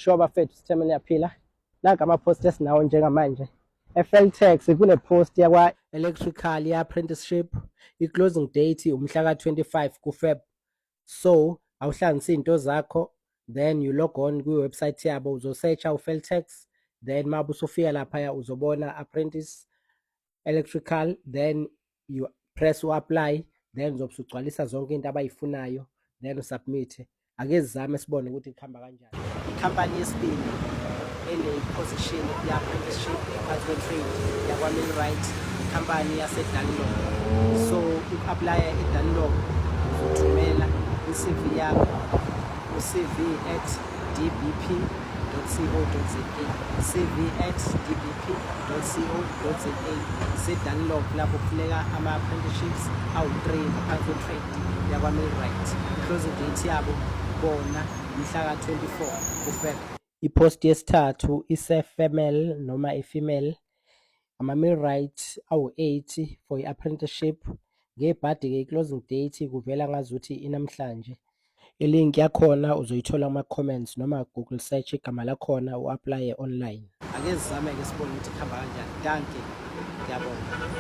Sure bafethu sithemeni niyaphila. Nanka ama-post esinawo njengamanje. eFeltex kune-post yakwa-electrical ye-apprenticeship. I-closing date umhla ka-25 kuFeb. So awuhlanganise iy'nto zakho, then you log on kwiwebsite yabo, uzosearcha uFeltex, then uma usufika laphaya uzobona apprentice electrical, then you press u-apply, then uzobe usugcwalisa zonke into abayifunayo, then usubmit. Ake sizame sibone ukuthi kuhamba kanjani. Ikhampani yesibili ene-position ya-apprenticeship phakathi kwe-trade yakwa-Millwright, ikhampani yaseDunlop. So uku-aplya eDunlop uzothumela i-CV yakho cv@dbp.co.za, cv@dbp.co.za. se-Dunlop lapho kufuneka ama-apprenticeships awu-3 ngaphansi kwe-trade yakwa-Millwright. I-closing date yabo bona mhla ka-24 kuFeb. I-post yesithathu ise-female noma i-female, ama-Millwright awu-8 for i-apprenticeship. Ngebhadi-ke i-closing date kuvela ngazuthi inamhlanje. I-link yakhona uzoyithola kuma-comments noma Google search igama lakhona u-aplaye online. Ake sizame-ke sibone ukuthi kuhamba kanjani. Danke, ngiyabonga.